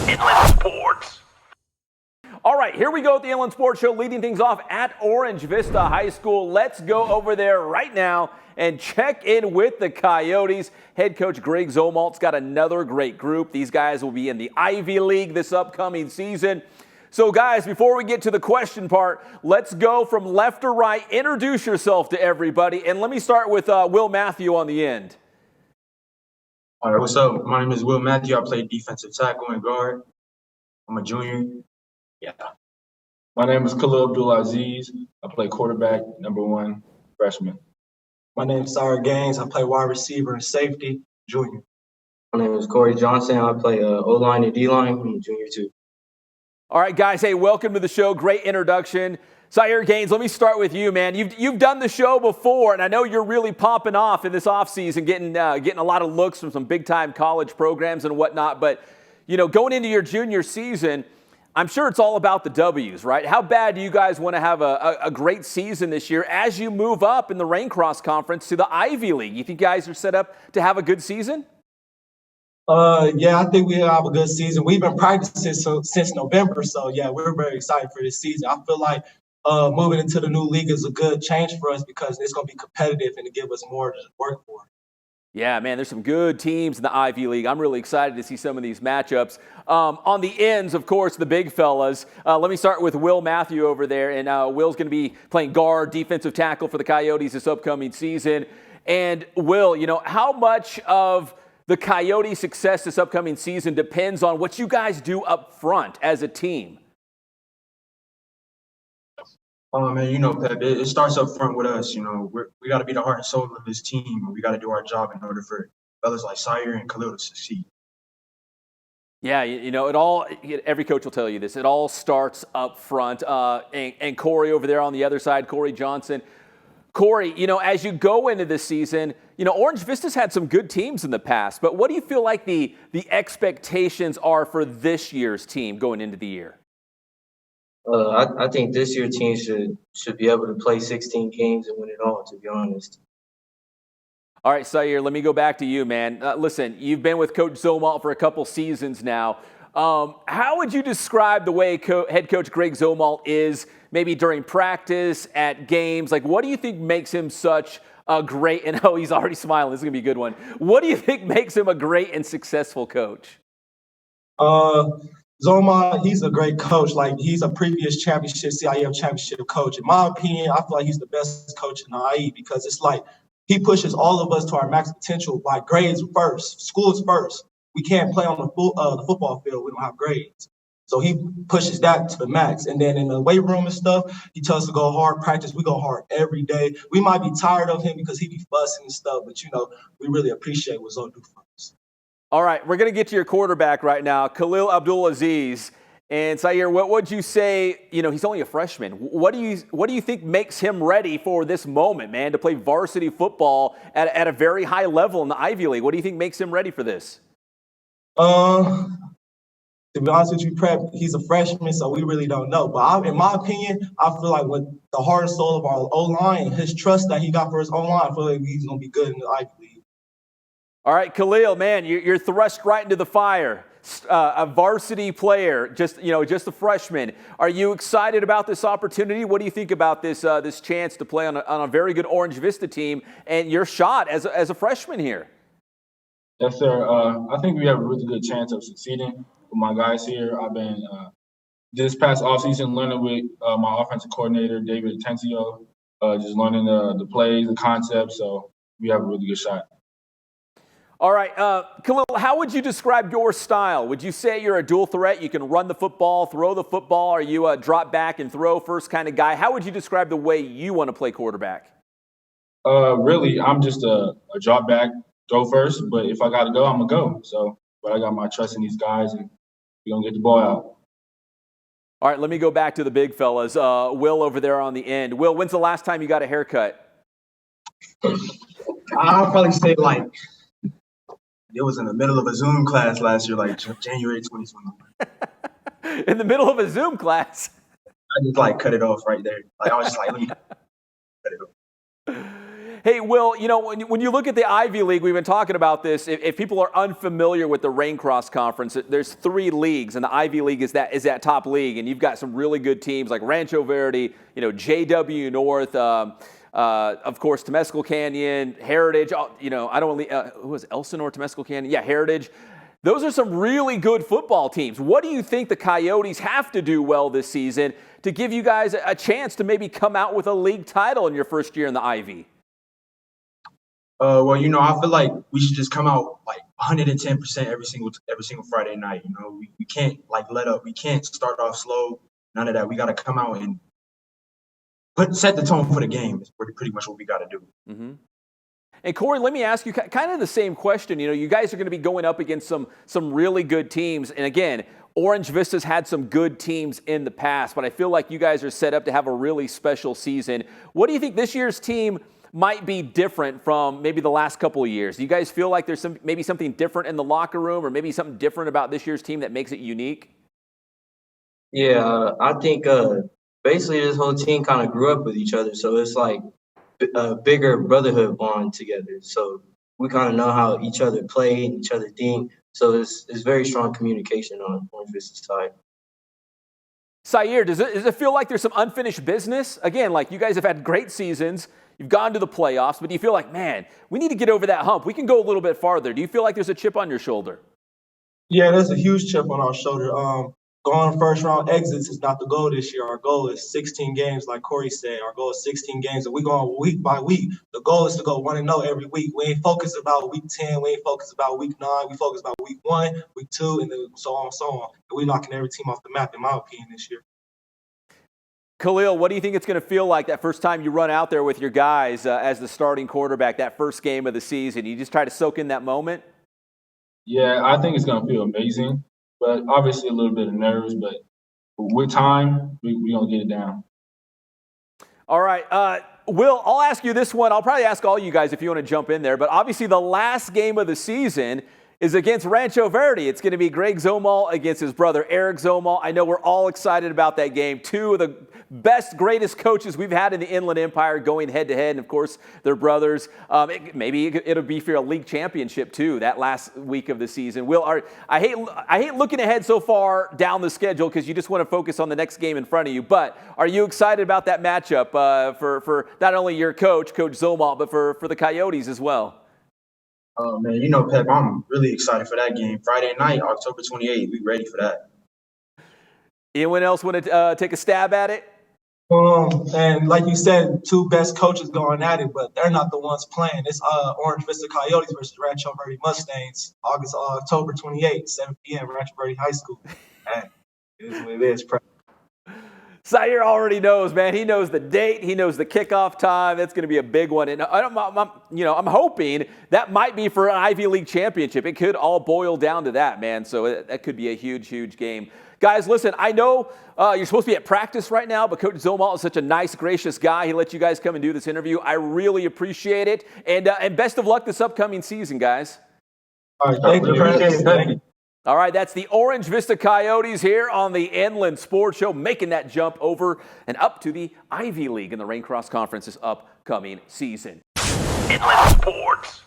Inland Sports. All right, here we go at the Inland Sports Show, leading things off at Orange Vista High School. Let's go over there right now and check in with the Coyotes. Head coach Greg Zomalt's got another great group. These guys will be in the Ivy League this upcoming season. So, guys, before we get to the question part, let's go from left to right. Introduce yourself to everybody, and let me start with Will Matthew on the end. All right, what's up? My name is Will Matthew. I play defensive tackle and guard. I'm a junior. Yeah. My name is Khalil Abdulaziz. I play quarterback, number 1, freshman. My name is Sarah Gaines. I play wide receiver and safety, junior. My name is Corey Johnson. I play O-line and D-line. I'm a junior too. All right, guys. Hey, welcome to the show. Great introduction. Sire Gaines, let me start with you, man. You've done the show before, and I know you're really popping off in this offseason, getting a lot of looks from some big-time college programs and whatnot. But, you know, going into your junior season, I'm sure it's all about the W's, right? How bad do you guys want to have a great season this year as you move up in the Raincross Conference to the Ivy League? You think you guys are set up to have a good season? Yeah, I think we have a good season. We've been practicing since November, so yeah, we're very excited for this season. I feel like moving into the new league is a good change for us because it's going to be competitive and to give us more to work for. Yeah, man, there's some good teams in the Ivy League. I'm really excited to see some of these matchups. On the ends, of course, the big fellas. Let me start with Will Matthew over there. And Will's going to be playing guard, defensive tackle for the Coyotes this upcoming season. And Will, you know, how much of the Coyote success this upcoming season depends on what you guys do up front as a team? Oh, man, you know, Pep, it starts up front with us. You know, we got to be the heart and soul of this team, and we got to do our job in order for fellas like Sire and Khalil to succeed. Yeah, you know, every coach will tell you this. It all starts up front. And Corey over there on the other side, Corey Johnson. Corey, you know, as you go into this season, you know, Orange Vista's had some good teams in the past, but what do you feel like the expectations are for this year's team going into the year? I think this year's team should be able to play 16 games and win it all, to be honest. All right, Sire, let me go back to you, man. Listen, you've been with Coach Zomalt for a couple seasons now. How would you describe the way head coach Greg Zomalt is maybe during practice, at games? Like, what do you think makes him such a great – and oh, he's already smiling. This is going to be a good one. What do you think makes him a great and successful coach? Zomalt, he's a great coach. Like, he's a previous championship, CIF championship coach. In my opinion, I feel like he's the best coach in the IE because it's like he pushes all of us to our max potential. Like, grades first, schools first. We can't play on the football field. We don't have grades. So he pushes that to the max. And then in the weight room and stuff, he tells us to go hard, practice. We go hard every day. We might be tired of him because he be fussing and stuff, but, you know, we really appreciate what Zo do for us. All right, we're going to get to your quarterback right now, Khalil Abdulaziz. And Sire, what would you say? You know, he's only a freshman. What do you think makes him ready for this moment, man, to play varsity football at a very high level in the Ivy League? What do you think makes him ready for this? To be honest with you, Prep, he's a freshman, so we really don't know. But in my opinion, I feel like with the heart and soul of our O-line, his trust that he got for his O-line, I feel like he's going to be good in the Ivy League. All right, Khalil, man, you're thrust right into the fire. A varsity player, just a freshman. Are you excited about this opportunity? What do you think about this chance to play on a very good Orange Vista team and your shot as a freshman here? Yes, sir. I think we have a really good chance of succeeding with my guys here. I've been this past offseason learning with my offensive coordinator, David Atencio, just learning the plays, the concepts. So we have a really good shot. All right, Khalil, how would you describe your style? Would you say you're a dual threat? You can run the football, throw the football. Are you a drop back and throw first kind of guy? How would you describe the way you want to play quarterback? Really, I'm just a drop back, throw first. But if I got to go, I'm going to go. So, but I got my trust in these guys, and we're going to get the ball out. All right, let me go back to the big fellas. Will over there on the end. Will, when's the last time you got a haircut? I'll probably say it was in the middle of a Zoom class last year, like January 2021. In the middle of a Zoom class? I just cut it off right there. I was just let me cut it off. Hey, Will, you know, when you look at the Ivy League, we've been talking about this. If people are unfamiliar with the Raincross Conference, there's 3 leagues, and the Ivy League is that top league. And you've got some really good teams like Rancho Verde, you know, JW North, of course, Temescal Canyon, Heritage. You know, I don't who was Elsinore, Temescal Canyon? Yeah, Heritage. Those are some really good football teams. What do you think the Coyotes have to do well this season to give you guys a chance to maybe come out with a league title in your first year in the Ivy? Well, you know, I feel like we should just come out like 110% every single Friday night. You know, we can't like let up. We can't start off slow. None of that. We got to come out and set the tone for the game. Is pretty much what we got to do. Mm-hmm. And Corey, let me ask you kind of the same question. You know, you guys are going to be going up against some really good teams. And again, Orange Vista's had some good teams in the past, but I feel like you guys are set up to have a really special season. What do you think this year's team might be different from maybe the last couple of years? Do you guys feel like there's maybe something different in the locker room, or maybe something different about this year's team that makes it unique? Yeah, I think basically this whole team kind of grew up with each other, so it's like a bigger brotherhood bond together. So we kind of know how each other play and each other think. So it's very strong communication on Orange Vista's side. Sayer, does it feel like there's some unfinished business? Again, like you guys have had great seasons. You've gone to the playoffs, but do you feel like, man, we need to get over that hump? We can go a little bit farther. Do you feel like there's a chip on your shoulder? Yeah, there's a huge chip on our shoulder. Going first round exits is not the goal this year. Our goal is 16 games, like Corey said. Our goal is 16 games, and we're going week by week. The goal is to go 1-0 every week. We ain't focused about week 10. We ain't focused about week 9. We focus about week 1, week 2, and then so on and so on. And we're knocking every team off the map, in my opinion, this year. Khalil, what do you think it's going to feel like that first time you run out there with your guys as the starting quarterback, that first game of the season? You just try to soak in that moment? Yeah, I think it's going to feel amazing, but obviously a little bit of nerves. But with time, we're going to get it down. All right. Will, I'll ask you this one. I'll probably ask all you guys if you want to jump in there. But obviously the last game of the season is against Rancho Verde. It's going to be Greg Zomalt against his brother Eric Zomalt. I know we're all excited about that game. 2 of the best, greatest coaches we've had in the Inland Empire going head-to-head, and, of course, they're brothers. Maybe it'll be for a league championship, too, that last week of the season. Will, I hate looking ahead so far down the schedule because you just want to focus on the next game in front of you, but are you excited about that matchup for not only your coach, Coach Zomalt, but for the Coyotes as well? Oh, man, you know, Pep, I'm really excited for that game. Friday night, October 28th, we ready for that. Anyone else want to take a stab at it? And like you said, 2 best coaches going at it, but they're not the ones playing. It's Orange Vista Coyotes versus Rancho Verde Mustangs, October 28th, 7 p.m., Rancho Verde High School. Hey, it is what it is. Sayer already knows, man. He knows the date. He knows the kickoff time. That's going to be a big one. And I'm hoping that might be for an Ivy League championship. It could all boil down to that, man. So that could be a huge, huge game. Guys, listen, I know you're supposed to be at practice right now, but Coach Zomalt is such a nice, gracious guy. He let you guys come and do this interview. I really appreciate it. And best of luck this upcoming season, guys. All right, thank you. Thank you. All right, that's the Orange Vista Coyotes here on the Inland Sports Show, making that jump over and up to the Ivy League in the Raincross Conference this upcoming season. Inland Sports.